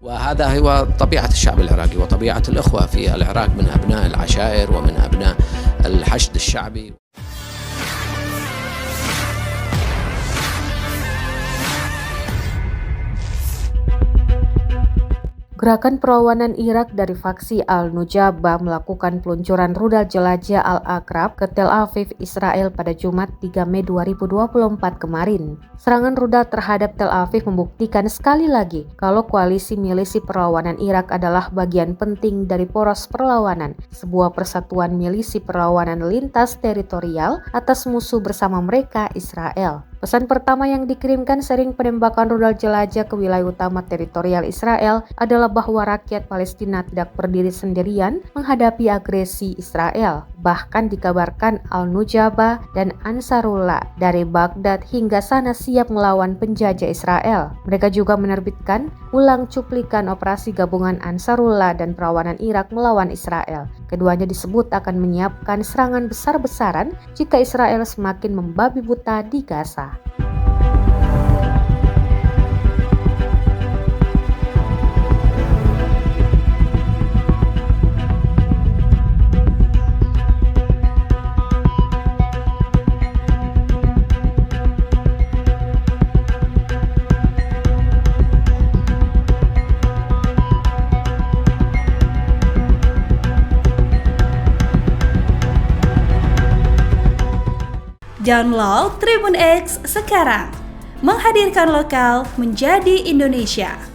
وهذا هو طبيعة الشعب العراقي وطبيعة الأخوة في العراق من أبناء العشائر ومن أبناء الحشد الشعبي. Gerakan perlawanan Irak dari faksi Al-Nujabah melakukan peluncuran rudal jelajah Al-Aqrab ke Tel Aviv, Israel pada Jumat 3 Mei 2024 kemarin. Serangan rudal terhadap Tel Aviv membuktikan sekali lagi kalau koalisi milisi perlawanan Irak adalah bagian penting dari poros perlawanan, sebuah persatuan milisi perlawanan lintas teritorial atas musuh bersama mereka, Israel. Pesan pertama yang dikirimkan sering penembakan rudal jelajah ke wilayah utama teritorial Israel adalah bahwa rakyat Palestina tidak berdiri sendirian menghadapi agresi Israel. Bahkan dikabarkan Al-Nujabah dan Ansarullah dari Baghdad hingga sana siap melawan penjajah Israel. Mereka juga menerbitkan ulang cuplikan operasi gabungan Ansarullah dan perlawanan Irak melawan Israel. Keduanya disebut akan menyiapkan serangan besar-besaran jika Israel semakin membabi buta di Gaza. Download Tribun X sekarang, menghadirkan lokal menjadi Indonesia.